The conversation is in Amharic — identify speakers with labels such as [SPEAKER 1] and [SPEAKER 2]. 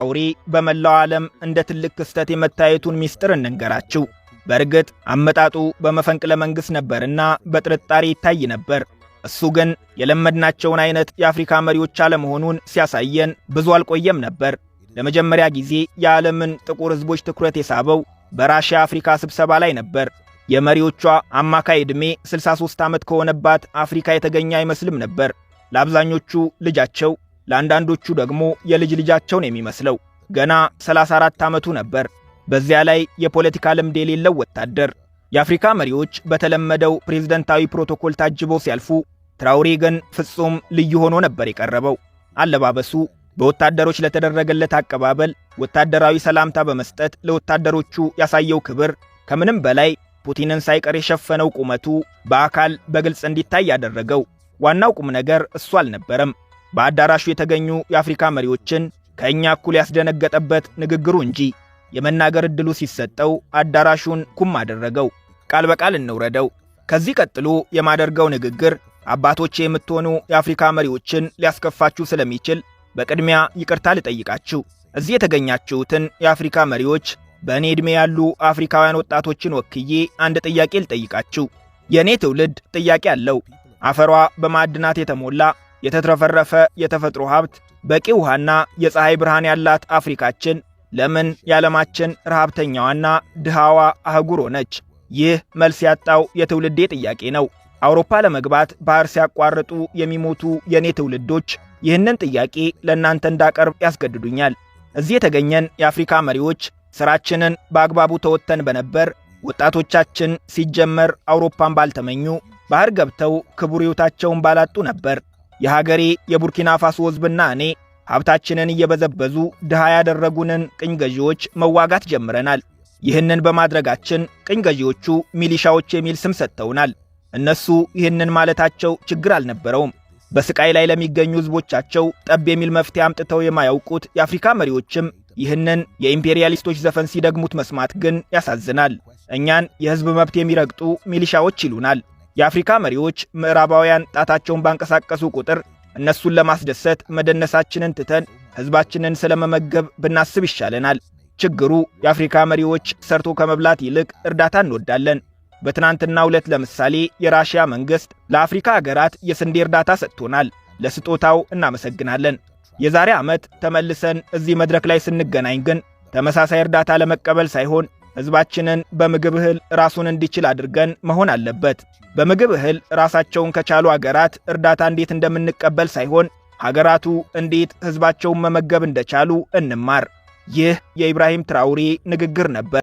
[SPEAKER 1] ትራኦሬ በመላው ዓለም እንደ ትልቅ ክስተት የመታየቱን ሚስጥር እንንገራችሁ። በእርግጥ አመጣጡ በመፈንቅለ መንግሥት ነበርና በጥርጣሬ ይታይ ነበር። እሱ ግን የለመድናቸውን አይነት የአፍሪካ መሪዎች አለመሆኑን ሲያሳየን ብዙ አልቆየም ነበር። ለመጀመሪያ ጊዜ የዓለምን ጥቁር ሕዝቦች ትኩረት የሳበው በራሽያ አፍሪካ ስብሰባ ላይ ነበር። የመሪዎቿ አማካይ ዕድሜ 63 ዓመት ከሆነባት አፍሪካ የተገኘ አይመስልም ነበር። ለአብዛኞቹ ልጃቸው፣ ለአንዳንዶቹ ደግሞ የልጅ ልጃቸውን የሚመስለው ገና 34 ዓመቱ ነበር። በዚያ ላይ የፖለቲካ ልምድ የሌለው ወታደር። የአፍሪካ መሪዎች በተለመደው ፕሬዝደንታዊ ፕሮቶኮል ታጅበው ሲያልፉ፣ ትራኦሬ ግን ፍጹም ልዩ ሆኖ ነበር የቀረበው። አለባበሱ፣ በወታደሮች ለተደረገለት አቀባበል፣ ወታደራዊ ሰላምታ በመስጠት ለወታደሮቹ ያሳየው ክብር፣ ከምንም በላይ ፑቲንን ሳይቀር የሸፈነው ቁመቱ በአካል በግልጽ እንዲታይ ያደረገው። ዋናው ቁም ነገር እሱ አልነበረም፣ በአዳራሹ የተገኙ የአፍሪካ መሪዎችን ከእኛ እኩል ያስደነገጠበት ንግግሩ እንጂ። የመናገር ዕድሉ ሲሰጠው አዳራሹን ኩም አደረገው። ቃል በቃል እንውረደው። ከዚህ ቀጥሎ የማደርገው ንግግር አባቶቼ የምትሆኑ የአፍሪካ መሪዎችን ሊያስከፋችሁ ስለሚችል በቅድሚያ ይቅርታ ልጠይቃችሁ። እዚህ የተገኛችሁትን የአፍሪካ መሪዎች በእኔ ዕድሜ ያሉ አፍሪካውያን ወጣቶችን ወክዬ አንድ ጥያቄ ልጠይቃችሁ። የእኔ ትውልድ ጥያቄ አለው። አፈሯ በማዕድናት የተሞላ የተትረፈረፈ የተፈጥሮ ሀብት፣ በቂ ውሃና የፀሐይ ብርሃን ያላት አፍሪካችን ለምን የዓለማችን ረሃብተኛዋና ድሃዋ አህጉር ሆነች? ይህ መልስ ያጣው የትውልዴ ጥያቄ ነው። አውሮፓ ለመግባት ባህር ሲያቋርጡ የሚሞቱ የእኔ ትውልዶች ይህንን ጥያቄ ለእናንተ እንዳቀርብ ያስገድዱኛል። እዚህ የተገኘን የአፍሪካ መሪዎች ሥራችንን በአግባቡ ተወጥተን በነበር፣ ወጣቶቻችን ሲጀመር አውሮፓን ባልተመኙ፣ ባህር ገብተው ክቡር ሕይወታቸውን ባላጡ ነበር። የሀገሬ የቡርኪና ፋሶ ሕዝብና እኔ ሀብታችንን እየበዘበዙ ድሃ ያደረጉንን ቅኝ ገዢዎች መዋጋት ጀምረናል። ይህንን በማድረጋችን ቅኝ ገዢዎቹ ሚሊሻዎች የሚል ስም ሰጥተውናል። እነሱ ይህንን ማለታቸው ችግር አልነበረውም። በስቃይ ላይ ለሚገኙ ሕዝቦቻቸው ጠብ የሚል መፍትሄ አምጥተው የማያውቁት የአፍሪካ መሪዎችም ይህንን የኢምፔሪያሊስቶች ዘፈን ሲደግሙት መስማት ግን ያሳዝናል። እኛን የሕዝብ መብት የሚረግጡ ሚሊሻዎች ይሉናል። የአፍሪካ መሪዎች ምዕራባውያን ጣታቸውን ባንቀሳቀሱ ቁጥር እነሱን ለማስደሰት መደነሳችንን ትተን ሕዝባችንን ስለመመገብ ብናስብ ይሻለናል። ችግሩ የአፍሪካ መሪዎች ሰርቶ ከመብላት ይልቅ እርዳታ እንወዳለን። በትናንትናው ዕለት ለምሳሌ የራሽያ መንግሥት ለአፍሪካ አገራት የስንዴ እርዳታ ሰጥቶናል። ለስጦታው እናመሰግናለን። የዛሬ ዓመት ተመልሰን እዚህ መድረክ ላይ ስንገናኝ ግን ተመሳሳይ እርዳታ ለመቀበል ሳይሆን ሕዝባችንን በምግብ እህል ራሱን እንዲችል አድርገን መሆን አለበት። በምግብ እህል ራሳቸውን ከቻሉ አገራት እርዳታ እንዴት እንደምንቀበል ሳይሆን ሀገራቱ እንዴት ሕዝባቸውን መመገብ እንደቻሉ እንማር። ይህ የኢብራሂም ትራኦሬ ንግግር ነበር።